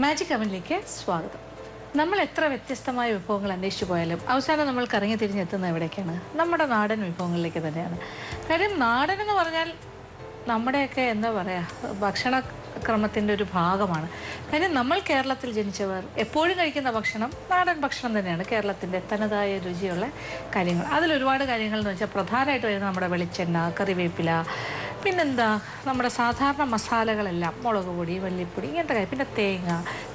Magic അവനിലേക്ക് സ്വാഗതം. നമ്മൾ എത്ര വ്യത്യസ്തമായ വിഭവങ്ങൾ അന്വേഷിച്ചു പോയാലും അവസാനം നമ്മൾ കറങ്ങി തിരിഞ്ഞെത്തുന്നത് എവിടേക്കാണ്? നമ്മുടെ നാടൻ വിഭവങ്ങളിലേക്ക് തന്നെയാണ്. കാര്യം നാടൻ എന്ന് പറഞ്ഞാൽ നമ്മുടെയൊക്കെ എന്താ പറയുക, ഭക്ഷണക്രമത്തിൻ്റെ ഒരു ഭാഗമാണ്. കാര്യം നമ്മൾ കേരളത്തിൽ ജനിച്ചവർ എപ്പോഴും കഴിക്കുന്ന ഭക്ഷണം നാടൻ ഭക്ഷണം തന്നെയാണ്. കേരളത്തിൻ്റെ തനതായ രുചിയുള്ള കാര്യങ്ങൾ, അതിലൊരുപാട് കാര്യങ്ങൾ എന്ന് വെച്ചാൽ പ്രധാനമായിട്ട് വരുന്നത് നമ്മുടെ വെളിച്ചെണ്ണ, കറിവേപ്പില, പിന്നെന്താ നമ്മുടെ സാധാരണ മസാലകളെല്ലാം, മുളക് പൊടി, മല്ലിപ്പൊടി, ഇങ്ങനത്തെ കാര്യം, പിന്നെ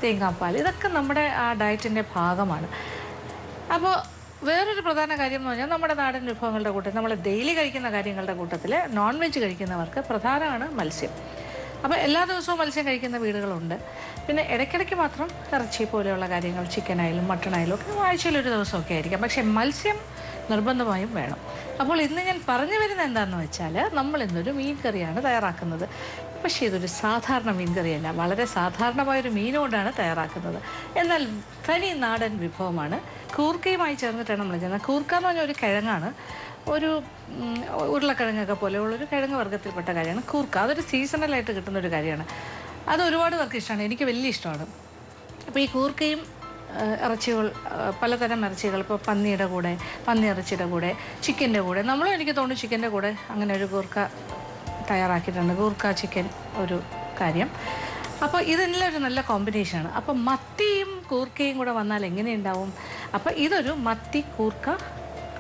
തേങ്ങാപ്പാൽ, ഇതൊക്കെ നമ്മുടെ ആ ഡയറ്റിൻ്റെ ഭാഗമാണ്. അപ്പോൾ വേറൊരു പ്രധാന കാര്യം എന്ന് പറഞ്ഞാൽ നമ്മുടെ നാടൻ വിഭവങ്ങളുടെ കൂട്ടത്തിൽ നമ്മൾ ഡെയിലി കഴിക്കുന്ന കാര്യങ്ങളുടെ കൂട്ടത്തിൽ നോൺ വെജ് കഴിക്കുന്നവർക്ക് പ്രധാനമാണ് മത്സ്യം. അപ്പോൾ എല്ലാ ദിവസവും മത്സ്യം കഴിക്കുന്ന വീടുകളുണ്ട്. പിന്നെ ഇടയ്ക്കിടയ്ക്ക് മാത്രം ഇറച്ചി പോലെയുള്ള കാര്യങ്ങൾ, ചിക്കനായാലും മട്ടണായാലും ഒക്കെ ആഴ്ചയിലൊരു ദിവസമൊക്കെ ആയിരിക്കാം. പക്ഷേ മത്സ്യം നിർബന്ധമായും വേണം. അപ്പോൾ ഇന്ന് ഞാൻ പറഞ്ഞു വരുന്നത് എന്താണെന്ന് വെച്ചാൽ, നമ്മൾ ഇന്നൊരു മീൻ കറിയാണ് തയ്യാറാക്കുന്നത്. പക്ഷേ ഇതൊരു സാധാരണ മീൻ കറിയല്ല, വളരെ സാധാരണമായൊരു മീനുകൊണ്ടാണ് തയ്യാറാക്കുന്നത്. എന്നാൽ തനി നാടൻ വിഭവമാണ്. കൂർക്കയുമായി ചേർന്നിട്ടാണ് നമ്മൾ ചെയ്യുന്നത്. കൂർക്ക എന്ന് പറഞ്ഞാൽ ഒരു കിഴങ്ങാണ്, ഒരു ഉരുളക്കിഴങ്ങൊക്കെ പോലെയുള്ളൊരു കിഴങ്ങ് വർഗ്ഗത്തിൽപ്പെട്ട കാര്യമാണ് കൂർക്ക. അതൊരു സീസണലായിട്ട് കിട്ടുന്നൊരു കാര്യമാണ്. അത് ഒരുപാട് പേർക്ക് ഇഷ്ടമാണ്, എനിക്ക് വലിയ ഇഷ്ടമാണ്. അപ്പോൾ ഈ കൂർക്കയും ഇറച്ചികൾ, പലതരം ഇറച്ചികൾ, ഇപ്പോൾ പന്നിയുടെ കൂടെ, പന്നി ഇറച്ചിയുടെ കൂടെ, ചിക്കൻ്റെ കൂടെ, നമ്മളും എനിക്ക് തോന്നുന്നു ചിക്കൻ്റെ കൂടെ അങ്ങനെ ഒരു കൂർക്ക തയ്യാറാക്കിയിട്ടുണ്ട്. കൂർക്ക ചിക്കൻ ഒരു കാര്യം. അപ്പോൾ ഇതെല്ലാം ഒരു നല്ല കോമ്പിനേഷനാണ്. അപ്പോൾ മത്തിയും കൂർക്കയും കൂടെ വന്നാൽ എങ്ങനെയുണ്ടാവും? അപ്പോൾ ഇതൊരു മത്തി കൂർക്ക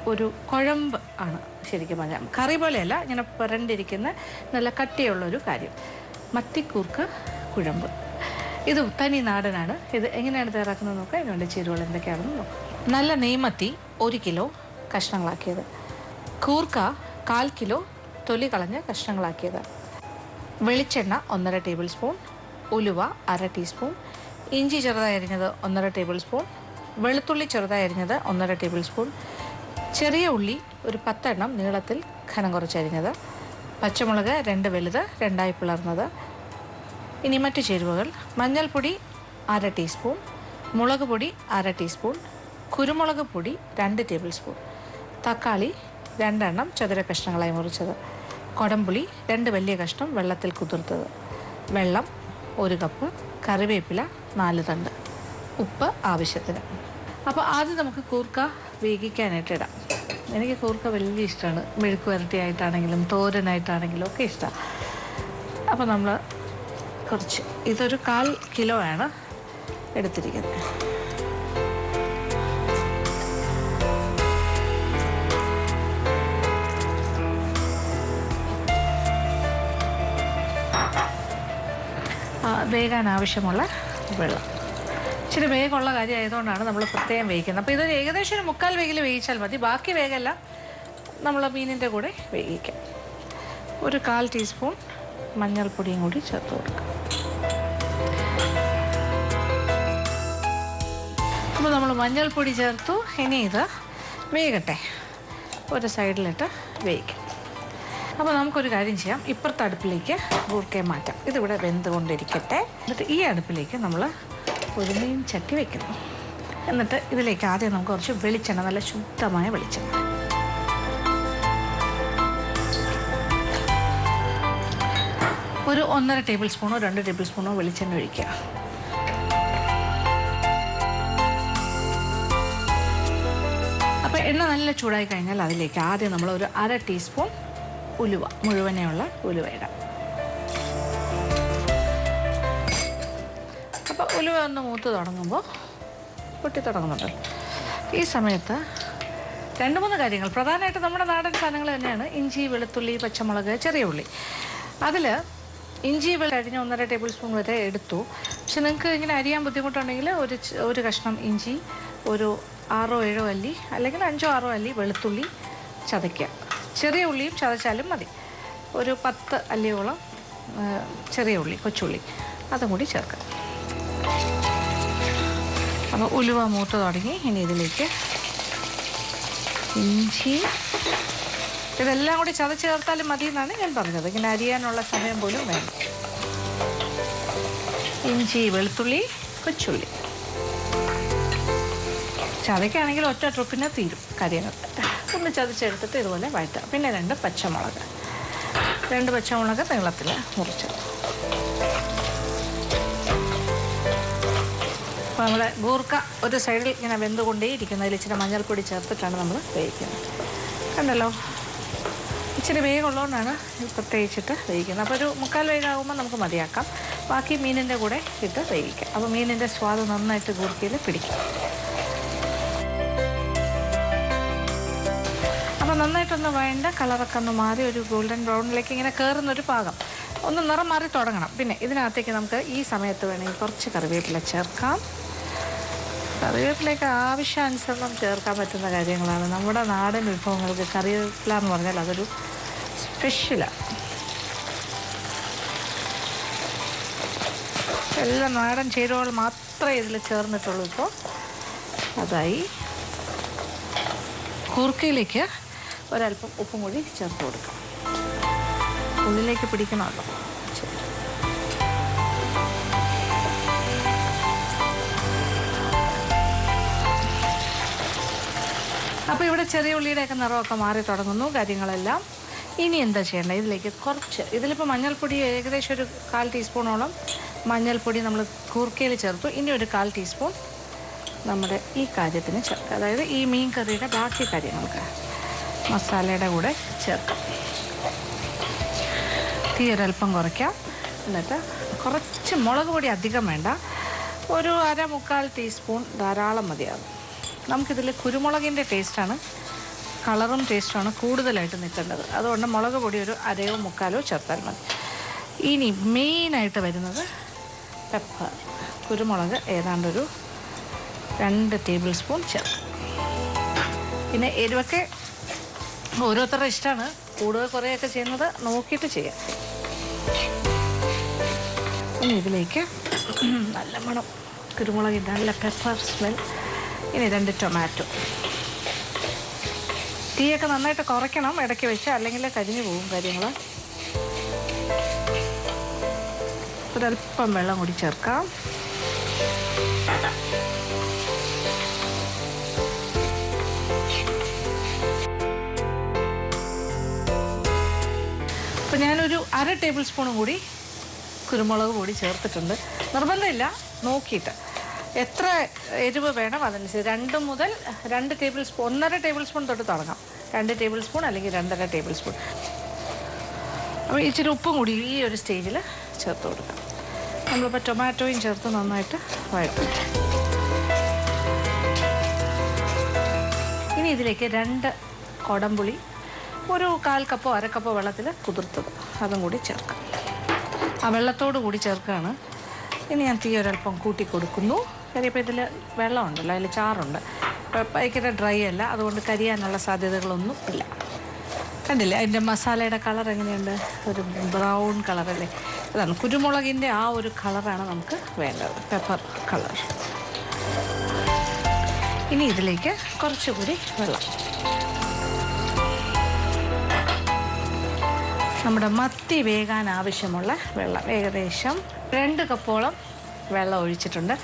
ഒരു കുഴമ്പ് ആണ് ശരിക്കും പറഞ്ഞാൽ. കറി പോലെയല്ല, ഇങ്ങനെ പുരണ്ടിരിക്കുന്ന നല്ല കട്ടിയുള്ളൊരു കാര്യം. മത്തി കൂർക്ക കുഴമ്പ്, ഇത് തനി നാടനാണ്. ഇത് എങ്ങനെയാണ് തയ്യാറാക്കുന്നത് നോക്കാം. അതിനുവേണ്ടി ചേരുവകൾ എന്തൊക്കെയാണെന്ന് നോക്കാം. നല്ല നെയ്മത്തി 1 കിലോ കഷ്ണങ്ങളാക്കിയത്, കൂർക്ക 1/4 കിലോ തൊലി കളഞ്ഞ് കഷ്ണങ്ങളാക്കിയത്, വെളിച്ചെണ്ണ 1.5 ടേബിൾ സ്പൂൺ, ഉലുവ 1/2 ടീസ്പൂൺ, ഇഞ്ചി ചെറുതായി അരിഞ്ഞത് 1.5 ടേബിൾ സ്പൂൺ, വെളുത്തുള്ളി ചെറുതായി അരിഞ്ഞത് 1.5 ടേബിൾ സ്പൂൺ, ചെറിയ ഉള്ളി ഒരു 10 എണ്ണം നീളത്തിൽ ഘനം കുറച്ചരിഞ്ഞത്, പച്ചമുളക് 2 വലുത് 2ആയി പിളർന്നത്. ഇനി മറ്റു ചേരുവകൾ: മഞ്ഞൾപ്പൊടി 1/2 ടീസ്പൂൺ, മുളക് പൊടി 1/2 ടീസ്പൂൺ, കുരുമുളക് പൊടി 2 ടേബിൾ സ്പൂൺ, തക്കാളി 2 എണ്ണം ചതുര കഷ്ണങ്ങളായി മുറിച്ചത്, കൊടംപുളി 2 വലിയ കഷ്ണം വെള്ളത്തിൽ കുതിർത്തത്, വെള്ളം 1 കപ്പ്, കറിവേപ്പില 4 തണ്ട്, ഉപ്പ് ആവശ്യത്തിന്. അപ്പോൾ ആദ്യം നമുക്ക് കൂർക്ക വേവിക്കാനായിട്ട് ഇടാം. എനിക്ക് കൂർക്ക വലിയ ഇഷ്ടമാണ്. മെഴുക്ക് വരട്ടിയായിട്ടാണെങ്കിലും തോരനായിട്ടാണെങ്കിലും ഒക്കെ ഇഷ്ടമാണ്. അപ്പോൾ നമ്മൾ കുറച്ച്, ഇതൊരു 1/4 കിലോ ആണ് എടുത്തിരിക്കുന്നത്. വേകാൻ ആവശ്യമുള്ള വെള്ളം. ഇച്ചിരി വേഗമുള്ള കാര്യമായതുകൊണ്ടാണ് നമ്മൾ പ്രത്യേകം വേവിക്കുന്നത്. അപ്പോൾ ഇതൊരു ഏകദേശം ഒരു 3/4 വേഗിൽ വേവിച്ചാൽ മതി. ബാക്കി വേഗമെല്ലാം നമ്മൾ മീനിൻ്റെ കൂടെ വേവിക്കാം. ഒരു 1/4 ടീസ്പൂൺ മഞ്ഞൾപ്പൊടിയും കൂടി ചേർത്ത് കൊടുക്കുക. അപ്പോൾ നമ്മൾ മഞ്ഞൾപ്പൊടി ചേർത്തു. ഇനി ഇത് വേകട്ടെ, ഒരു സൈഡിലിട്ട് വേവിക്കാം. അപ്പോൾ നമുക്കൊരു കാര്യം ചെയ്യാം, ഇപ്പുറത്തെ അടുപ്പിലേക്ക് കൂർക്കയെ മാറ്റാം. ഇതിവിടെ വെന്തുകൊണ്ടിരിക്കട്ടെ. എന്നിട്ട് ഈ അടുപ്പിലേക്ക് നമ്മൾ ഒരു മീൻ ചട്ടി വയ്ക്കുന്നു. എന്നിട്ട് ഇതിലേക്ക് ആദ്യം നമുക്ക് കുറച്ച് വെളിച്ചെണ്ണ, നല്ല ശുദ്ധമായ വെളിച്ചെണ്ണ, ഒരു 1.5 ടേബിൾ സ്പൂണോ 2 ടേബിൾ സ്പൂണോ വെളിച്ചെണ്ണ ഒഴിക്കുക. അപ്പോൾ എണ്ണ നല്ല ചൂടായി കഴിഞ്ഞാൽ അതിലേക്ക് ആദ്യം നമ്മൾ ഒരു 1/2 ടീസ്പൂൺ ഉലുവ, മുഴുവനെയുള്ള ഉലുവ ഇടാം. അപ്പോൾ ഉലുവ ഒന്ന് മൂത്ത് തുടങ്ങുമ്പോൾ, പൊട്ടി തുടങ്ങുന്നുണ്ടല്ലോ, ഈ സമയത്ത് 2-3 കാര്യങ്ങൾ, പ്രധാനമായിട്ട് നമ്മുടെ നാടൻ സാധനങ്ങൾ തന്നെയാണ്. ഇഞ്ചി, വെളുത്തുള്ളി, പച്ചമുളക്, ചെറിയ ഉള്ളി. അതിൽ ഇഞ്ചി അരിഞ്ഞ 1.5 ടേബിൾ സ്പൂൺ വരെ എടുത്തു. പക്ഷെ നിങ്ങൾക്ക് ഇങ്ങനെ അരിയാൻ ബുദ്ധിമുട്ടുണ്ടെങ്കിൽ ഒരു കഷ്ണം ഇഞ്ചി, ഒരു 6-7 അല്ലി അല്ലെങ്കിൽ 5-6 അല്ലി വെളുത്തുള്ളി ചതയ്ക്കുക. ചെറിയ ഉള്ളിയും ചതച്ചാലും മതി. ഒരു 10 അല്ലിയോളം ചെറിയ ഉള്ളി, കൊച്ചുള്ളി, അതും കൂടി ചേർക്കാം. അപ്പോൾ ഉലുവ മൂത്ത് തുടങ്ങി. ഇനി ഇതിലേക്ക് ഇഞ്ചി, ഇതെല്ലാം കൂടി ചതച്ച് ചേർത്താലും മതി എന്നാണ് ഞാൻ പറഞ്ഞത്. ഇങ്ങനെ അരിയാനുള്ള സമയം പോലും വേണം. ഇഞ്ചി, വെളുത്തുള്ളി, കൊച്ചുള്ളി ചതയ്ക്കാണെങ്കിൽ ഒറ്റ ട്രിപ്പിന് തീരും കാര്യങ്ങൾ. ഒന്ന് ചതച്ചെടുത്തിട്ട് ഇതുപോലെ വഴറ്റുക. പിന്നെ 2 പച്ചമുളക് നീളത്തിൽ മുറിച്ചത്. അപ്പോൾ നമ്മുടെ ഗൂർക്ക ഒരു സൈഡിൽ ഇങ്ങനെ വെന്തുകൊണ്ടേയിരിക്കുന്നതിൽ ഇച്ചിരി മഞ്ഞൾപ്പൊടി ചേർത്തിട്ടാണ് നമ്മൾ വേവിക്കുന്നത്. കണ്ടല്ലോ, ഇച്ചിരി വേഗമുള്ളതുകൊണ്ടാണ് പ്രത്യേകിച്ചിട്ട് വേവിക്കുന്നത്. അപ്പോൾ ഒരു 3/4 വേഗമാകുമ്പോൾ നമുക്ക് മതിയാക്കാം. ബാക്കി മീനിൻ്റെ കൂടെ ഇട്ട് വേവിക്കാം. അപ്പോൾ മീനിൻ്റെ സ്വാദ് നന്നായിട്ട് ഗൂർക്കയിൽ പിടിക്കും. അപ്പോൾ നന്നായിട്ടൊന്ന് വേണ്ട കളറൊക്കെ ഒന്ന് മാറി ഒരു ഗോൾഡൻ ബ്രൗണിലേക്ക് ഇങ്ങനെ കയറുന്നൊരു പാകം ഒന്ന് നിറം മാറി തുടങ്ങണം. പിന്നെ ഇതിനകത്തേക്ക് നമുക്ക് ഈ സമയത്ത് വേണമെങ്കിൽ കുറച്ച് കറിവേപ്പില ചേർക്കാം. കറിവേപ്പിലയൊക്കെ ആവശ്യാനുസരണം ചേർക്കാൻ പറ്റുന്ന കാര്യങ്ങളാണ്. നമ്മുടെ നാടൻ വിഭവങ്ങൾക്ക് കറിവേപ്പില എന്ന് പറഞ്ഞാൽ അതൊരു സ്പെഷ്യലാണ്. എല്ലാം നാടൻ ചേരുവകൾ മാത്രമേ ഇതിൽ ചേർന്നിട്ടുള്ളൂ. ഇപ്പോൾ അതായി കൂർക്കയിലേക്ക് ഒരല്പം ഉപ്പും കൂടി ചേർത്ത് കൊടുക്കാം. ഉള്ളിലേക്ക് പിടിക്കണമല്ലോ. അപ്പോൾ ഇവിടെ ചെറിയ ഉള്ളിയുടെയൊക്കെ നിറമൊക്കെ മാറി തുടങ്ങുന്നു കാര്യങ്ങളെല്ലാം. ഇനി എന്താ ചെയ്യേണ്ടത്? ഇതിലേക്ക് കുറച്ച്, ഇതിലിപ്പോൾ മഞ്ഞൾപ്പൊടി ഏകദേശം ഒരു 1/4 ടീസ്പൂണോളം മഞ്ഞൾപ്പൊടി നമ്മൾ കൂർക്കയിൽ ചേർത്തു. ഇനി ഒരു 1/4 ടീസ്പൂൺ നമ്മുടെ ഈ കാര്യത്തിന് ചേർക്കുക. അതായത് ഈ മീൻ കറിയുടെ ബാക്കി കാര്യങ്ങൾക്ക് മസാലയുടെ കൂടെ ചേർക്കാം. തീ ഒരൽപ്പം കുറയ്ക്കാം. എന്നിട്ട് കുറച്ച് മുളക് പൊടി അധികം വേണ്ട, ഒരു 1/4 ടീസ്പൂൺ ധാരാളം മതിയാകും. നമുക്കിതിൽ കുരുമുളകിൻ്റെ ടേസ്റ്റാണ്, കളറും ടേസ്റ്റുമാണ് കൂടുതലായിട്ട് നിൽക്കേണ്ടത്. അതുകൊണ്ട് മുളക് പൊടി ഒരു 1/2 മുക്കാലോ ചേർത്താൽ മതി. ഇനി മെയിനായിട്ട് വരുന്നത് പെപ്പർ, കുരുമുളക് ഏതാണ്ടൊരു 2 ടേബിൾ സ്പൂൺ ചേർക്കും. പിന്നെ എരിവൊക്കെ ഓരോരുത്തരുടെ ഇഷ്ടമാണ്, കൂടുതൽ കുറേയൊക്കെ ചെയ്യുന്നത് നോക്കിയിട്ട് ചെയ്യാം. ഇനി ഇതിലേക്ക് നല്ല മണം, കുരുമുളകിൻ്റെ നല്ല പെപ്പർ സ്മെൽ. ഇനി 2 ടൊമാറ്റോ. തീയൊക്കെ നന്നായിട്ട് കുറയ്ക്കണം ഇടയ്ക്ക് വെച്ച്, അല്ലെങ്കിൽ കരിഞ്ഞു പോകും കാര്യങ്ങൾ. ഒരല്പം വെള്ളം കൂടി ചേർക്കാം. അപ്പോൾ ഞാനൊരു 1/2 ടേബിൾ സ്പൂണും കൂടി കുരുമുളക് പൊടി ചേർത്തിട്ടുണ്ട്. നിർബന്ധമില്ല, നോക്കിയിട്ട് എത്ര എരിവ് വേണം അതനുസരിച്ച് 2 മുതൽ 2 ടേബിൾ സ്പൂൺ, 1/2 ടേബിൾ സ്പൂൺ തൊട്ട് തുടങ്ങാം. 2 ടേബിൾ സ്പൂൺ അല്ലെങ്കിൽ 2.5 ടേബിൾ സ്പൂൺ. അപ്പോൾ ഇച്ചിരി ഉപ്പും കൂടി ഈ ഒരു സ്റ്റേജിൽ ചേർത്ത് കൊടുക്കാം. നമ്മളിപ്പോൾ ടൊമാറ്റോയും ചേർത്ത് നന്നായിട്ട് വഴറ്റും. ഇനി ഇതിലേക്ക് 2 കൊടംപുളി ഒരു 1/4 കപ്പോ 1/2 കപ്പോ വെള്ളത്തിൽ കുതിർത്തത് അതും കൂടി ചേർക്കാം. ആ വെള്ളത്തോട് കൂടി ചേർക്കുകയാണ്. ഇനി ഞാൻ തീ ഒരൽപ്പം കൂട്ടി കൊടുക്കുന്നു. കാര്യം ഇപ്പോൾ ഇതിൽ വെള്ളമുണ്ടല്ലോ, അതിൽ ചാറുണ്ട്. ഭയങ്കര ഡ്രൈ അല്ല, അതുകൊണ്ട് കരിയാനുള്ള സാധ്യതകളൊന്നും ഇല്ല. കണ്ടില്ലേ അതിൻ്റെ മസാലയുടെ കളർ എങ്ങനെയുണ്ട്? ഒരു ബ്രൗൺ കളറല്ലേ. അതാണ് കുരുമുളകിൻ്റെ ആ ഒരു കളറാണ് നമുക്ക് വേണ്ടത്, പെപ്പർ കളർ. ഇനി ഇതിലേക്ക് കുറച്ചുകൂടി വെള്ളം. നമ്മുടെ മത്തി വേകാൻ ആവശ്യമുള്ള വെള്ളം ഏകദേശം 2 കപ്പോളം വെള്ളം ഒഴിച്ചിട്ടുണ്ട്.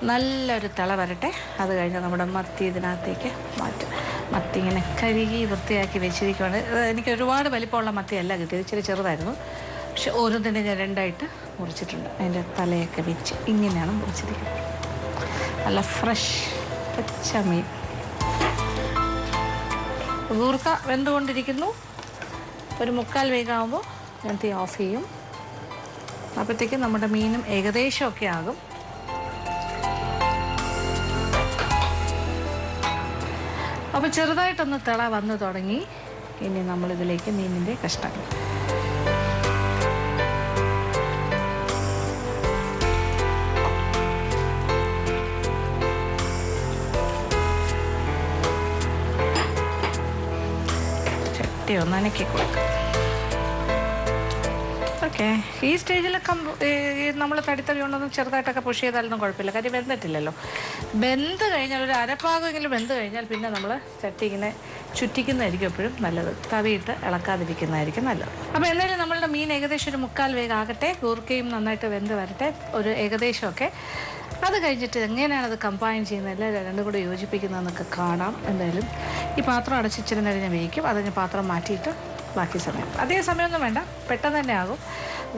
നല്ലൊരു തിള വരട്ടെ. അത് കഴിഞ്ഞ് നമ്മുടെ മത്തി ഇതിനകത്തേക്ക് മാറ്റും. മത്തി ഇങ്ങനെ കഴുകി വൃത്തിയാക്കി വെച്ചിരിക്കുകയാണ്. എനിക്ക് ഒരുപാട് വലിപ്പമുള്ള മത്തിയല്ല കിട്ടിയത്, ഇച്ചിരി ചെറുതായിരുന്നു. പക്ഷെ ഓരോന്നിനെ ഞാൻ 2ആയിട്ട് മുറിച്ചിട്ടുണ്ട്. അതിൻ്റെ തലയൊക്കെ വെച്ച് ഇങ്ങനെയാണ് മുറിച്ചിരിക്കുന്നത്. നല്ല ഫ്രഷ് പച്ച മീൻ. ഗൂർക്ക വെന്തുകൊണ്ടിരിക്കുന്നു. ഒരു 3/4 വേഗമാകുമ്പോൾ ഞാൻ തീ ഓഫ് ചെയ്യും. അപ്പോഴത്തേക്കും നമ്മുടെ മീനും ഏകദേശമൊക്കെ ആകും. അപ്പോൾ ചെറുതായിട്ടൊന്ന് തിള വന്ന് തുടങ്ങി. ഇനി നമ്മളിതിലേക്ക് മീനിൻ്റെ കഷ്ണങ്ങൾ ചട്ടി ഒന്ന് അനക്കി കൊടുക്കാം. ഓക്കെ, ഈ സ്റ്റേജിൽ നമ്മൾ തടിത്തവി കൊണ്ടൊന്നും ചെറുതായിട്ടൊക്കെ പുഷ് ചെയ്താലൊന്നും കുഴപ്പമില്ല. കാര്യം വെന്തിട്ടില്ലല്ലോ. വെന്ത് കഴിഞ്ഞാൽ ഒരു അരപ്പാകമെങ്കിലും വെന്ത് കഴിഞ്ഞാൽ പിന്നെ നമ്മൾ ചട്ടി ഇങ്ങനെ ചുറ്റിക്കുന്നതായിരിക്കും എപ്പോഴും നല്ലത്. തവിയിട്ട് ഇളക്കാതിരിക്കുന്നതായിരിക്കും നല്ലത്. അപ്പോൾ എന്തായാലും നമ്മളുടെ മീൻ ഏകദേശം ഒരു 3/4 വേഗം ആകട്ടെ. കൂർക്കയും നന്നായിട്ട് വെന്ത് വരട്ടെ ഒരു ഏകദേശമൊക്കെ. അത് കഴിഞ്ഞിട്ട് എങ്ങനെയാണ് അത് കമ്പൈൻ ചെയ്യുന്നതല്ല രണ്ടും കൂടെ യോജിപ്പിക്കുന്നതെന്നൊക്കെ കാണാം. എന്തായാലും ഈ പാത്രം അടച്ചിച്ചിരി നേരം ഞാൻ വേവിക്കും. അത് ഞാൻ പാത്രം മാറ്റിയിട്ട് ബാക്കി സമയം, അധികം സമയമൊന്നും വേണ്ട, പെട്ടെന്ന് തന്നെ ആകും.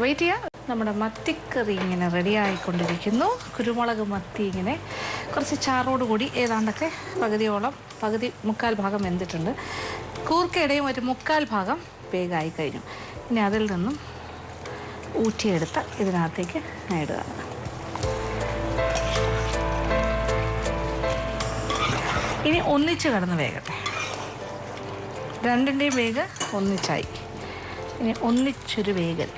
വെയിറ്റ് ചെയ്യുക. നമ്മുടെ മത്തിക്കറി ഇങ്ങനെ റെഡി ആയിക്കൊണ്ടിരിക്കുന്നു. കുരുമുളക് മത്തി ഇങ്ങനെ കുറച്ച് ചാറോടുകൂടി ഏതാണ്ടൊക്കെ മുക്കാൽ ഭാഗം വെന്തിട്ടുണ്ട്. കൂർക്കയുടെയും ഒരു മുക്കാൽ ഭാഗം വേഗമായി കഴിഞ്ഞു. ഇനി അതിൽ നിന്നും ഊറ്റിയെടുത്ത് ഇതിനകത്തേക്ക് ഇടുക. ഇനി ഒന്നിച്ച് കിടന്ന് വേഗട്ടെ. രണ്ടിൻ്റെയും വേഗ് ഒന്നിച്ചായി. ഇനി ഒന്നിച്ചൊരു വേഗൽ.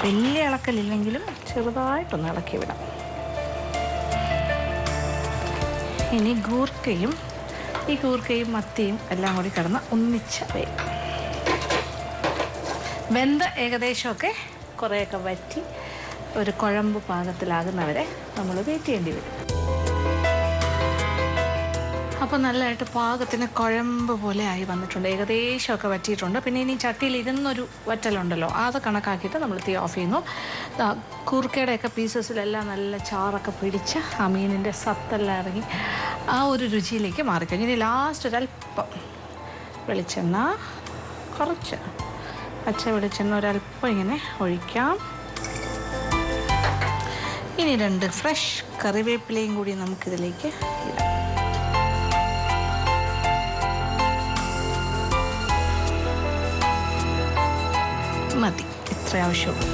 വലിയ ഇളക്കലില്ലെങ്കിലും ചെറുതായിട്ടൊന്ന് ഇളക്കി വിടാം. ഇനി കൂർക്കയും മത്തിയും എല്ലാം കൂടി കിടന്ന് ഒന്നിച്ച വേഗം വെന്ത് ഏകദേശമൊക്കെ കുറേയൊക്കെ വറ്റി ഒരു കുഴമ്പ് പാകത്തിലാകുന്നവരെ നമ്മൾ വെയിറ്റ് ചെയ്യേണ്ടി വരും. അപ്പോൾ നല്ലതായിട്ട് പാകത്തിന് കുഴമ്പ് പോലെ ആയി വന്നിട്ടുണ്ട്. ഏകദേശമൊക്കെ വറ്റിയിട്ടുണ്ട്. പിന്നെ ഇനി ചട്ടിയിൽ ഇരുന്നൊരു വറ്റലുണ്ടല്ലോ, അത് കണക്കാക്കിയിട്ട് നമ്മൾ തീ ഓഫ് ചെയ്യുന്നു. കൂർക്കയുടെയൊക്കെ പീസസിലെല്ലാം നല്ല ചാറൊക്കെ പിടിച്ച് ആ മീനിൻ്റെ സത്തെല്ലാം ഇറങ്ങി ആ ഒരു രുചിയിലേക്ക് മാറിക്കഴിഞ്ഞു. ഇനി ലാസ്റ്റ് ഒരല്പം വെളിച്ചെണ്ണ, കുറച്ച് പച്ച വെളിച്ചെണ്ണ ഒരല്പം ഇങ്ങനെ ഒഴിക്കാം. ഇനി 2 ഫ്രഷ് കറിവേപ്പിലയും കൂടി നമുക്കിതിലേക്ക് ഇടാം. മതി, ഇത്ര ആവശ്യമുള്ളൂ.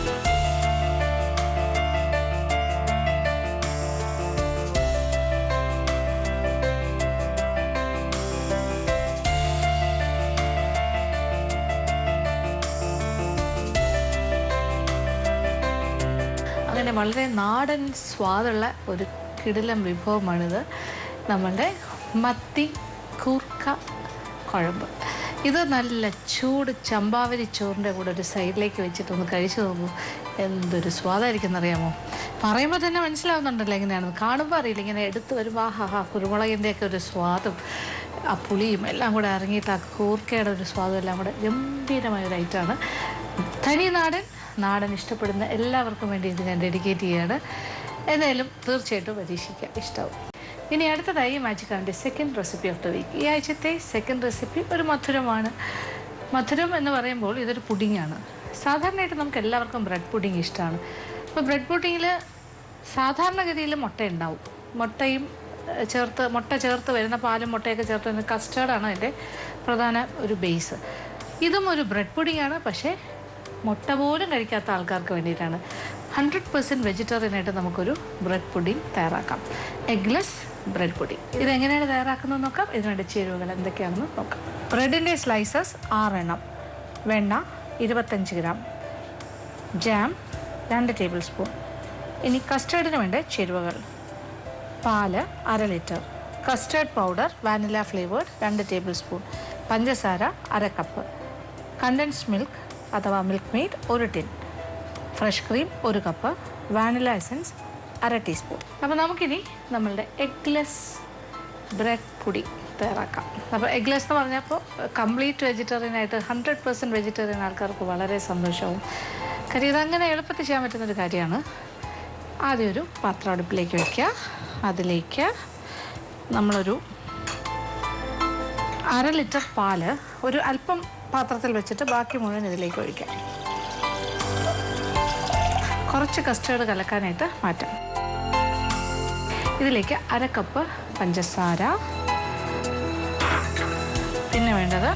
അങ്ങനെ വളരെ നാടൻ സ്വാദുള്ള ഒരു കിടിലം വിഭവമാണിത്, നമ്മളുടെ മത്തി കൂർക്ക കുഴമ്പ്. ഇത് നല്ല ചൂട് ചമ്പാവരി ചോറിൻ്റെ കൂടെ ഒരു സൈഡിലേക്ക് വെച്ചിട്ടൊന്ന് കഴിച്ചു നോക്കൂ. എന്തൊരു സ്വാദായിരിക്കും എന്നറിയാമോ? പറയുമ്പോൾ തന്നെ മനസ്സിലാവുന്നുണ്ടല്ലോ എങ്ങനെയാണെന്ന്. കാണുമ്പോൾ അറിയില്ല, ഇങ്ങനെ എടുത്ത് വരുമ്പോൾ കുരുമുളകിൻ്റെയൊക്കെ ഒരു സ്വാദും ആ പുളിയും എല്ലാം കൂടെ ഇറങ്ങിയിട്ട് ആ കൂർക്കയുടെ ഒരു സ്വാദും എല്ലാം കൂടെ ഗംഭീരമായൊരു ഐറ്റമാണ്. തനി നാടൻ ഇഷ്ടപ്പെടുന്ന എല്ലാവർക്കും വേണ്ടി ഇത് ഞാൻ ഡെഡിക്കേറ്റ് ചെയ്യുകയാണ്. എന്തായാലും തീർച്ചയായിട്ടും പരീക്ഷിക്കുക, ഇഷ്ടമാവും. ഇനി അടുത്തതായി magic and second recipe of the week. ഈ ആഴ്ചത്തെ സെക്കൻഡ് റെസിപ്പി ഒരു മധുരമാണ്. മധുരം എന്ന് പറയുമ്പോൾ ഇതൊരു പുഡിങ്ങാണ്. സാധാരണയായിട്ട് നമുക്ക് എല്ലാവർക്കും ബ്രെഡ് പുഡിങ് ഇഷ്ടമാണ്. അപ്പോൾ ബ്രെഡ് പുഡിങ്ങിൽ സാധാരണഗതിയിൽ മുട്ട ഉണ്ടാവും. മുട്ട ചേർത്ത് വരുന്ന പാലും മുട്ടയൊക്കെ ചേർത്ത് വരുന്ന കസ്റ്റേർഡാണ് അതിൻ്റെ പ്രധാന ഒരു ബേസ്. ഇതും ഒരു ബ്രെഡ് പുഡിങ്ങാണ്, പക്ഷേ മുട്ട പോലും കഴിക്കാത്ത ആൾക്കാർക്ക് വേണ്ടിയിട്ടാണ്. 100% വെജിറ്റേറിയനായിട്ട് നമുക്കൊരു ബ്രെഡ് പുഡിങ് തയ്യാറാക്കാം. Eggless bread pudding. ഇതെങ്ങനെയാണ് തയ്യാറാക്കുന്നത് നോക്കാം. ഇതിനുവേണ്ടി ചേരുവകൾ എന്തൊക്കെയാണെന്ന് നോക്കാം. ബ്രെഡിൻ്റെ സ്ലൈസസ് 6 എണ്ണം, വെണ്ണ 25 ഗ്രാം, ജാം 2 ടേബിൾ സ്പൂൺ. ഇനി കസ്റ്റേർഡിന് വേണ്ട ചേരുവകൾ: പാല് 1/2 litre, custard powder vanilla flavoured 2 table spoon, പഞ്ചസാര 1/2 കപ്പ്, കണ്ടൻസ്ഡ് മിൽക്ക് അഥവാ milk made 1 tin, fresh cream 1 cup, vanilla essence 1/2 teaspoon. അപ്പോൾ നമുക്കിനി നമ്മളുടെ എഗ്ലെസ് ബ്രെഡ് പൊടി തയ്യാറാക്കാം. അപ്പോൾ എഗ്ലെസ് എന്ന് പറഞ്ഞപ്പോൾ കംപ്ലീറ്റ് വെജിറ്റേറിയനായിട്ട് 100% വെജിറ്റേറിയൻ ആൾക്കാർക്ക് വളരെ സന്തോഷവും. കാര്യം ഇതങ്ങനെ എളുപ്പത്തിൽ ചെയ്യാൻ പറ്റുന്നൊരു കാര്യമാണ്. ആദ്യം ഒരു പാത്രം അടുപ്പിലേക്ക് വയ്ക്കുക. അതിലേക്ക് നമ്മളൊരു 1/2 ലിറ്റർ പാല് ഒരു അല്പം പാത്രത്തിൽ വെച്ചിട്ട് ബാക്കി മുഴുവൻ ഇതിലേക്ക് ഒഴിക്കാം. കുറച്ച് കസ്റ്റേർഡ് കലക്കാനായിട്ട് മാറ്റാം. ഇതിലേക്ക് 1/2 കപ്പ് പഞ്ചസാര, പിന്നെ വേണ്ടത്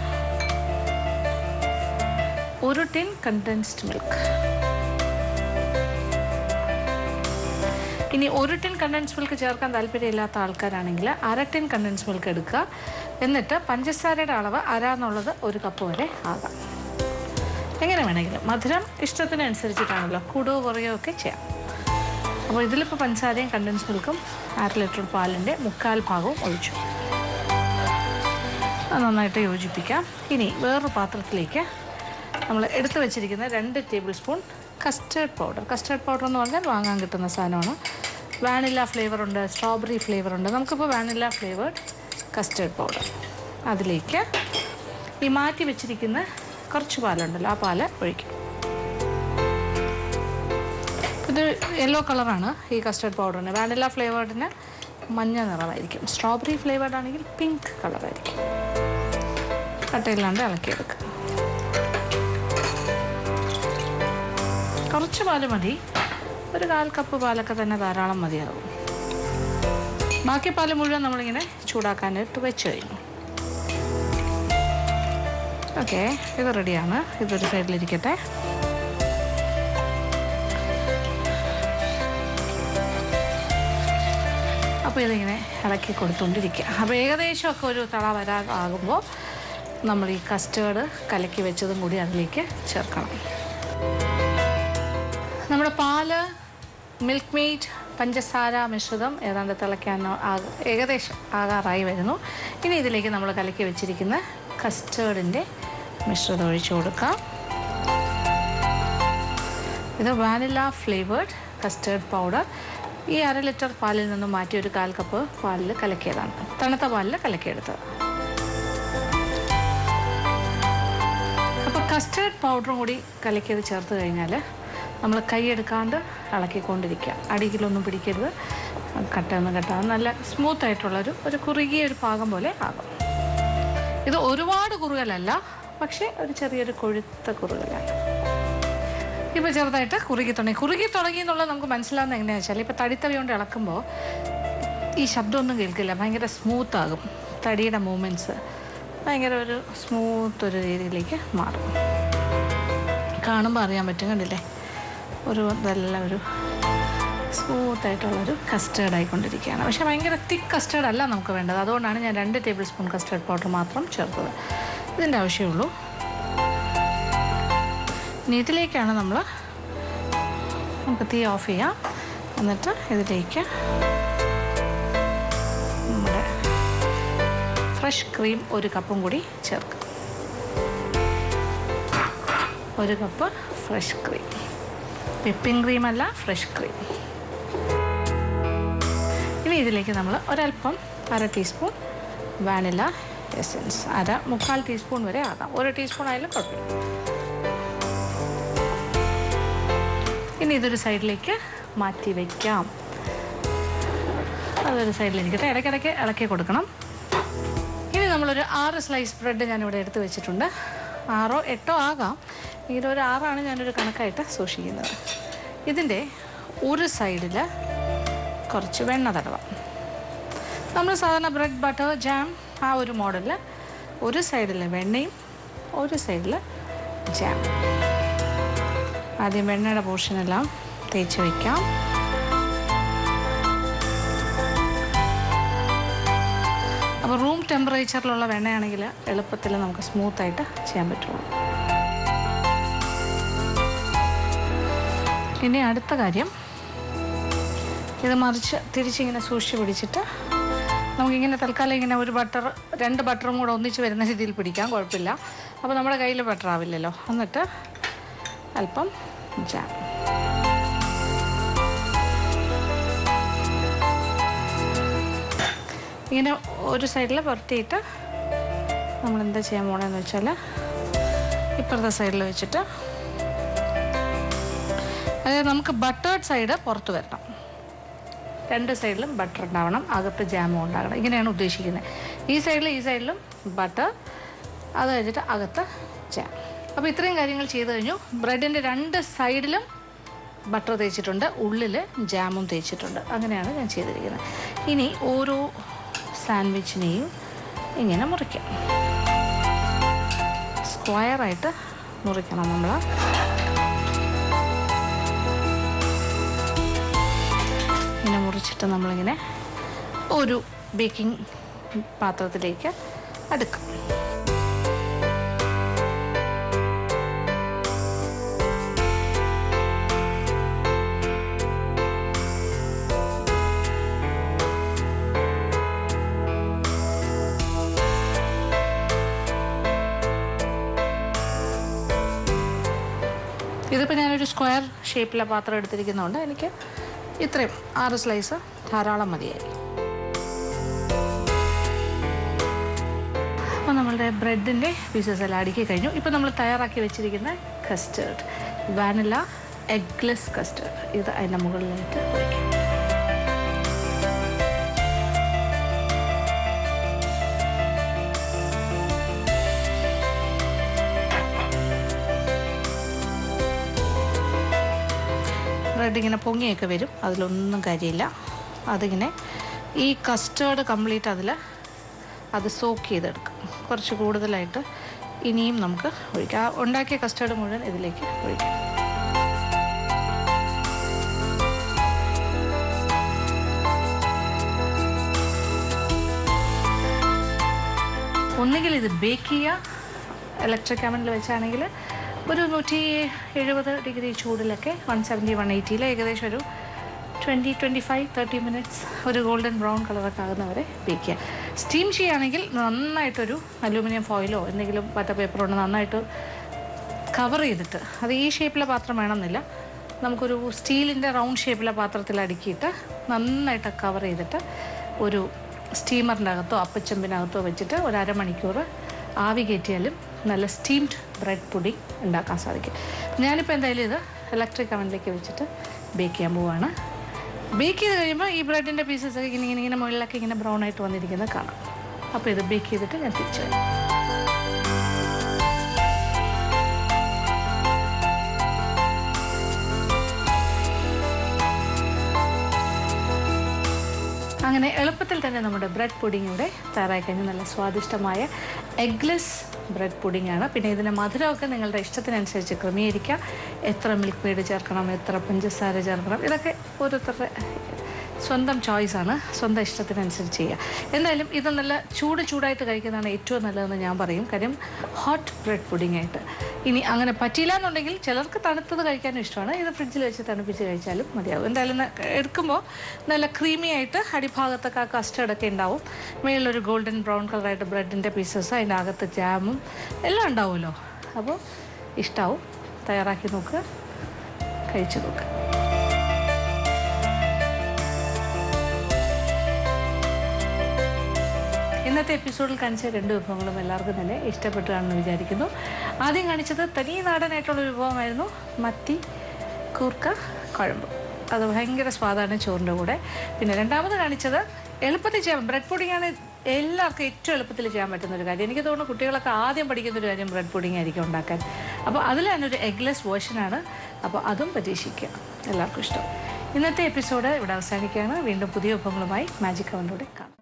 1 ടിൻ കണ്ടൻസ്ഡ് മിൽക്ക്. ഇനി 1 ടിൻ കണ്ടൻസ്ഡ് മിൽക്ക് ചേർക്കാൻ താല്പര്യമില്ലാത്ത ആൾക്കാരാണെങ്കിൽ 1/2 ടിൻ കണ്ടൻസ്ഡ് മിൽക്ക് എടുക്കുക. എന്നിട്ട് പഞ്ചസാരയുടെ അളവ് 1/2 എന്നുള്ളത് 1 കപ്പ് വരെ ആകാം. എങ്ങനെ വേണമെങ്കിലും മധുരം ഇഷ്ടത്തിനനുസരിച്ചിട്ടാണല്ലോ, കൂടുകയോ കുറയോ ഒക്കെ ചെയ്യാം. അപ്പോൾ ഇതിലിപ്പോൾ പഞ്ചസാരയും കണ്ടൻസ്ഡ് മിൽക്കും 1/2 ലിറ്റർ പാലിൻ്റെ മുക്കാൽ ഭാഗവും ഒഴിച്ചു. അത് നന്നായിട്ട് യോജിപ്പിക്കാം. ഇനി വേറൊരു പാത്രത്തിലേക്ക് നമ്മൾ എടുത്തു വെച്ചിരിക്കുന്ന 2 ടേബിൾ സ്പൂൺ കസ്റ്റേർഡ് പൗഡർ എന്ന് പറഞ്ഞാൽ വാങ്ങാൻ കിട്ടുന്ന സാധനമാണ്. വാനില ഫ്ലേവറുണ്ട്, സ്ട്രോബെറി ഫ്ലേവറുണ്ട്. നമുക്കിപ്പോൾ വാനില ഫ്ലേവേർഡ് കസ്റ്റേർഡ് പൗഡർ. അതിലേക്ക് ഈ മാറ്റി വെച്ചിരിക്കുന്ന കുറച്ച് പാലുണ്ടല്ലോ, ആ പാല് ഒഴിക്കും. ഇത് യെല്ലോ കളറാണ് ഈ കസ്റ്റേർഡ് പൗഡറിന്. വാനില ഫ്ലേവേർഡിന് മഞ്ഞ നിറമായിരിക്കും. സ്ട്രോബെറി ഫ്ലേവേർഡ് ആണെങ്കിൽ പിങ്ക് കളറായിരിക്കും. കട്ടയില്ലാണ്ട് ഇളക്കിയെടുക്കുക. കുറച്ച് പാല് മതി, ഒരു 1/4 കപ്പ് പാലൊക്കെ തന്നെ ധാരാളം മതിയാകും. ബാക്കി പാല് മുഴുവൻ നമ്മളിങ്ങനെ ചൂടാക്കാനായിട്ട് വെച്ച് കഴിഞ്ഞു. ഓക്കെ, ഇത് റെഡിയാണ്. ഇതൊരു സൈഡിലിരിക്കട്ടെ. അപ്പോൾ ഇതിങ്ങനെ ഇളക്കി കൊടുത്തുകൊണ്ടിരിക്കുക. അപ്പോൾ ഏകദേശമൊക്കെ ഒരു തള വരാകുമ്പോൾ നമ്മൾ ഈ കസ്റ്റേർഡ് കലക്കി വെച്ചതും കൂടി അതിലേക്ക് ചേർക്കണം. നമ്മുടെ പാല്, മിൽക്ക് മെയ്ഡ്, പഞ്ചസാര മിശ്രിതം ഏതാണ്ട് തിളയ്ക്കാൻ ഏകദേശം ആകാറായി വരുന്നു. ഇനി ഇതിലേക്ക് നമ്മൾ കലക്കി വെച്ചിരിക്കുന്ന കസ്റ്റേർഡിൻ്റെ മിശ്രിതം ഒഴിച്ചു കൊടുക്കാം. ഇത് വാനില ഫ്ലേവേർഡ് കസ്റ്റേർഡ് പൗഡർ. ഈ 1/2 ലിറ്റർ പാലിൽ നിന്നും മാറ്റി ഒരു 1/4 കപ്പ് പാലിൽ കലക്കിയതാണ്, തണുത്ത പാലിൽ കലക്കിയെടുത്തത്. അപ്പോൾ കസ്റ്റേർഡ് പൗഡറും കൂടി കലക്കിയത് ചേർത്ത് കഴിഞ്ഞാൽ നമ്മൾ കൈയെടുക്കാണ്ട് ഇളക്കിക്കൊണ്ടിരിക്കുക. അടിയിലൊന്നും പിടിക്കരുത്, കട്ടയൊന്നും കെട്ടാതെ നല്ല സ്മൂത്തായിട്ടുള്ളൊരു കുറുകിയ ഒരു പാകം പോലെ ആകും. ഇത് ഒരുപാട് കുറുകലല്ല, പക്ഷേ ഒരു ചെറിയൊരു കൊഴുത്ത കുറുകലാണ്. ഇപ്പോൾ ചെറുതായിട്ട് കുറുകി തുടങ്ങി എന്നുള്ളത് നമുക്ക് മനസ്സിലാവുന്നത് എങ്ങനെയാണെന്ന് വെച്ചാൽ, ഇപ്പോൾ തടിത്തവി കൊണ്ട് ഇളക്കുമ്പോൾ ഈ ശബ്ദമൊന്നും കേൾക്കില്ല, ഭയങ്കര സ്മൂത്താകും. തടിയുടെ മൂവ്മെൻറ്റ്സ് ഭയങ്കര ഒരു സ്മൂത്ത് ഒരു രീതിയിലേക്ക് മാറും. കാണുമ്പോൾ അറിയാൻ പറ്റും, കണ്ടില്ലേ? നല്ല ഒരു സ്മൂത്തായിട്ടുള്ളൊരു കസ്റ്റേർഡ് ആയിക്കൊണ്ടിരിക്കുകയാണ്. പക്ഷേ ഭയങ്കര തിക്ക് കസ്റ്റേർഡ് അല്ല നമുക്ക് വേണ്ടത്. അതുകൊണ്ടാണ് ഞാൻ 2 ടേബിൾ സ്പൂൺ കസ്റ്റേർഡ് പൗഡർ മാത്രം ചേർത്തത്. ഇതിൻ്റെ ആവശ്യമുള്ളൂ. ഇനി ഇതിലേക്കാണ് നമുക്ക് തീ ഓഫ് ചെയ്യാം. എന്നിട്ട് ഇതിലേക്ക് നമ്മുടെ ഫ്രഷ് ക്രീം 1 കപ്പും കൂടി ചേർക്കാം. 1 cup fresh cream, whipping cream അല്ല, ഫ്രഷ് ക്രീം. ഇനി ഇതിലേക്ക് നമ്മൾ ഒരല്പം 1/2 ടീസ്പൂൺ വാനില എസൻസ്, 1/4 ടീസ്പൂൺ വരെ ആകാം, 1 ടീസ്പൂൺ ആയാലും കുഴപ്പമില്ല. ഇനി ഇതൊരു സൈഡിലേക്ക് മാറ്റി വയ്ക്കാം. അതൊരു സൈഡിലിരിക്കട്ടെ. ഇടയ്ക്കിടയ്ക്ക് ഇളക്കി കൊടുക്കണം. ഇനി നമ്മളൊരു 6 സ്ലൈസ് ബ്രെഡ് ഞാനിവിടെ എടുത്ത് വെച്ചിട്ടുണ്ട്. 6ഓ 8ഓ ആകാം. ഇതിലൊരു 6ആണ് ഞാനൊരു കണക്കായിട്ട് സൂക്ഷിക്കുന്നത്. ഇതിൻ്റെ ഒരു സൈഡിൽ കുറച്ച് വെണ്ണ തടവാം. നമ്മൾ സാധാരണ ബ്രെഡ് ബട്ടർ ജാം ആ ഒരു മോഡലിൽ ഒരു സൈഡിൽ വെണ്ണയും ഒരു സൈഡിൽ ജാം. ആദ്യം വെണ്ണയുടെ പോർഷനെല്ലാം തേച്ച് വയ്ക്കാം. അപ്പോൾ റൂം ടെമ്പറേച്ചറിലുള്ള വെണ്ണയാണെങ്കിൽ എളുപ്പത്തിൽ നമുക്ക് സ്മൂത്തായിട്ട് ചെയ്യാൻ പറ്റുള്ളൂ. ഇനി അടുത്ത കാര്യം, ഇത് മറിച്ച് തിരിച്ചിങ്ങനെ സൂക്ഷിച്ച് പിടിച്ചിട്ട് നമുക്കിങ്ങനെ തൽക്കാലം ഇങ്ങനെ ഒരു 2 ബട്ടറും കൂടെ ഒന്നിച്ച് വരുന്ന രീതിയിൽ പിടിക്കാം, കുഴപ്പമില്ല. അപ്പോൾ നമ്മുടെ കയ്യിൽ ബട്ടർ ആവില്ലല്ലോ. എന്നിട്ട് അല്പം ജാം. ഇങ്ങനെ ഒരു സൈഡിൽ പുരട്ടിയിട്ട് നമ്മളെന്താ ചെയ്യാൻ പോകണമെന്ന് വെച്ചാൽ, ഇപ്പുറത്തെ സൈഡിൽ വെച്ചിട്ട്, അതായത് നമുക്ക് ബട്ടേർഡ് സൈഡ് പുറത്ത് വരണം. 2 സൈഡിലും ബട്ടർ ഉണ്ടാവണം, അകത്ത് ജാമും ഉണ്ടാകണം. ഇങ്ങനെയാണ് ഉദ്ദേശിക്കുന്നത്. ഈ സൈഡിലും ബട്ടർ, അത് കഴിഞ്ഞിട്ട് അകത്ത് ജാം. അപ്പോൾ ഇത്രയും കാര്യങ്ങൾ ചെയ്ത് കഴിഞ്ഞു. ബ്രെഡിൻ്റെ 2 സൈഡിലും ബട്ടർ തേച്ചിട്ടുണ്ട്, ഉള്ളിൽ ജാമും തേച്ചിട്ടുണ്ട്. അങ്ങനെയാണ് ഞാൻ ചെയ്തിരിക്കുന്നത്. ഇനി ഓരോ സാൻഡ്വിച്ചിനെയും ഇങ്ങനെ മുറിക്കാം. സ്ക്വയറായിട്ട് മുറിക്കണം നമ്മൾ. ഇങ്ങനെ മുറിച്ചിട്ട് നമ്മളിങ്ങനെ ഒരു ബേക്കിംഗ് പാത്രത്തിലേക്ക് അടുക്കും. ഇതിപ്പോൾ ഞാനൊരു സ്ക്വയർ ഷേപ്പിലെ പാത്രം എടുത്തിരിക്കുന്നതുകൊണ്ട് എനിക്ക് ഇത്രയും 6 സ്ലൈസ് ധാരാളം മതിയായി. അപ്പോൾ നമ്മളുടെ ബ്രെഡിൻ്റെ പീസസ് എല്ലാം അടുക്കി കഴിഞ്ഞു. ഇപ്പോൾ നമ്മൾ തയ്യാറാക്കി വെച്ചിരിക്കുന്ന കസ്റ്റേർഡ്, വാനില എഗ്ലെസ് കസ്റ്റേർഡ്, ഇത് അതിൻ്റെ മുകളിലായിട്ട് ഒഴിക്കാം. ബ്രെഡ് ഇങ്ങനെ പൊങ്ങിയൊക്കെ വരും, അതിലൊന്നും കാര്യമില്ല. അതിങ്ങനെ ഈ കസ്റ്റേർഡ് കംപ്ലീറ്റ് അത് സോക്ക് ചെയ്തെടുക്കും. കുറച്ച് കൂടുതലായിട്ട് ഇനിയും നമുക്ക് ഒഴിക്കാം. ഉണ്ടാക്കിയ കസ്റ്റേർഡ് മുഴുവൻ ഇതിലേക്ക് ഒഴിക്കാം. ഒന്നുകിൽ ഇത് ബേക്ക് ചെയ്യുക, ഇലക്ട്രിക് അവനിൽ വെച്ചാണെങ്കിൽ ഒരു 170 ഡിഗ്രി ചൂടിലൊക്കെ 170 180 ഏകദേശം ഒരു 20-25-30 മിനിറ്റ്സ് ഒരു ഗോൾഡൻ ബ്രൗൺ കളറൊക്കെ ആകുന്നവരെ ബേക്ക് ചെയ്യുക. സ്റ്റീം ചെയ്യുകയാണെങ്കിൽ നന്നായിട്ടൊരു അലൂമിനിയം ഫോയിലോ എന്തെങ്കിലും ബട്ടർ പേപ്പറോ കൊണ്ട് നന്നായിട്ട് കവർ ചെയ്തിട്ട്, അത് ഈ ഷേപ്പിലെ പാത്രം വേണമെന്നില്ല, നമുക്കൊരു സ്റ്റീലിൻ്റെ റൗണ്ട് ഷേപ്പിലെ പാത്രത്തിൽ അടുക്കിയിട്ട് നന്നായിട്ട് കവർ ചെയ്തിട്ട് ഒരു സ്റ്റീമറിൻ്റെ അകത്തോ അപ്പച്ചെമ്പിനകത്തോ വെച്ചിട്ട് ഒരു അരമണിക്കൂർ ആവി കയറ്റിയാലും നല്ല സ്റ്റീംഡ് ബ്രെഡ് പുഡിംഗ് ഉണ്ടാക്കാൻ സാധിക്കും. ഞാനിപ്പോൾ എന്തായാലും ഇത് ഇലക്ട്രിക് അവനിലേക്ക് വെച്ചിട്ട് ബേക്ക് ചെയ്യാൻ പോവുകയാണ്. ബേക്ക് ചെയ്ത് കഴിയുമ്പോൾ ഈ ബ്രെഡിൻ്റെ പീസസ് ഇങ്ങനെ മുകളിലൊക്കെ ഇങ്ങനെ ബ്രൗൺ ആയിട്ട് വന്നിരിക്കുന്നത് കാണാം. അപ്പോൾ ഇത് ബേക്ക് ചെയ്തിട്ട് ഞാൻ തിരിച്ചു വരാം. അങ്ങനെ എളുപ്പത്തിൽ തന്നെ നമ്മുടെ ബ്രെഡ് പുഡിംഗ് ഇവിടെ തയ്യാറായി കഴിഞ്ഞ് നല്ല സ്വാദിഷ്ടമായ എഗ്ലെസ് ബ്രെഡ് പുഡിംഗ് ആണ്. പിന്നെ ഇതിൻ്റെ മധുരമൊക്കെ നിങ്ങളുടെ ഇഷ്ടത്തിനനുസരിച്ച് ക്രമീകരിക്കുക. എത്ര മിൽക്ക് മെയ്ഡ് ചേർക്കണം, എത്ര പഞ്ചസാര ചേർക്കണം, ഇതൊക്കെ ഓരോരുത്തരുടെ സ്വന്തം ചോയ്സാണ്, സ്വന്തം ഇഷ്ടത്തിനനുസരിച്ച് ചെയ്യുക. എന്തായാലും ഇത് നല്ല ചൂടായിട്ട് കഴിക്കുന്നതാണ് ഏറ്റവും നല്ലതെന്ന് ഞാൻ പറയും. കാര്യം ഹോട്ട് ബ്രെഡ് പുഡിംഗ് ആയിട്ട്. ഇനി അങ്ങനെ പറ്റിയില്ല എന്നുണ്ടെങ്കിൽ ചിലർക്ക് തണുത്തത് കഴിക്കാനും ഇഷ്ടമാണ്. ഇത് ഫ്രിഡ്ജിൽ വെച്ച് തണുപ്പിച്ച് കഴിച്ചാലും മതിയാവും. എന്തായാലും എടുക്കുമ്പോൾ നല്ല ക്രീമി ആയിട്ട് അടിഭാഗത്തൊക്കെ ആ കസ്റ്റേർഡൊക്കെ ഉണ്ടാവും. മേളിലൊരു ഗോൾഡൻ ബ്രൗൺ കളറായിട്ട് ബ്രെഡിൻ്റെ പീസസ്, അതിൻ്റെ അകത്ത് ജാമും എല്ലാം ഉണ്ടാവുമല്ലോ. അപ്പോൾ ഇഷ്ടമാവും. തയ്യാറാക്കി നോക്കുക, കഴിച്ചു നോക്കുക. ഇന്നത്തെ എപ്പിസോഡിൽ കാണിച്ച 2 വിഭവങ്ങളും എല്ലാവർക്കും തന്നെ ഇഷ്ടപ്പെട്ടു കാണുമെന്ന് വിചാരിക്കുന്നു. ആദ്യം കാണിച്ചത് തനി നാടനായിട്ടുള്ള വിഭവമായിരുന്നു മത്തി കൂർക്ക കുഴമ്പ്. അത് ഭയങ്കര സ്വാദാണ് ചോറിൻ്റെ കൂടെ. പിന്നെ രണ്ടാമത് കാണിച്ചത് എളുപ്പത്തിൽ ചെയ്യാം ബ്രെഡ് പുഡിംഗാണ് എല്ലാവർക്കും ഏറ്റവും എളുപ്പത്തിൽ ചെയ്യാൻ പറ്റുന്നൊരു കാര്യം. എനിക്ക് തോന്നുന്നു കുട്ടികളൊക്കെ ആദ്യം പഠിക്കുന്നൊരു കാര്യം ബ്രെഡ് പുഡിംഗ് ആയിരിക്കും ഉണ്ടാക്കാൻ. അപ്പോൾ അതിൽ തന്നെ ഒരു എഗ്ലെസ് വേർഷനാണ്. അപ്പോൾ അതും പരീക്ഷിക്കുക, എല്ലാവർക്കും ഇഷ്ടം. ഇന്നത്തെ എപ്പിസോഡ് ഇവിടെ അവസാനിക്കുകയാണ്. വീണ്ടും പുതിയ വിഭവങ്ങളുമായി മാജിക് അവനിലൂടെ കാണാം.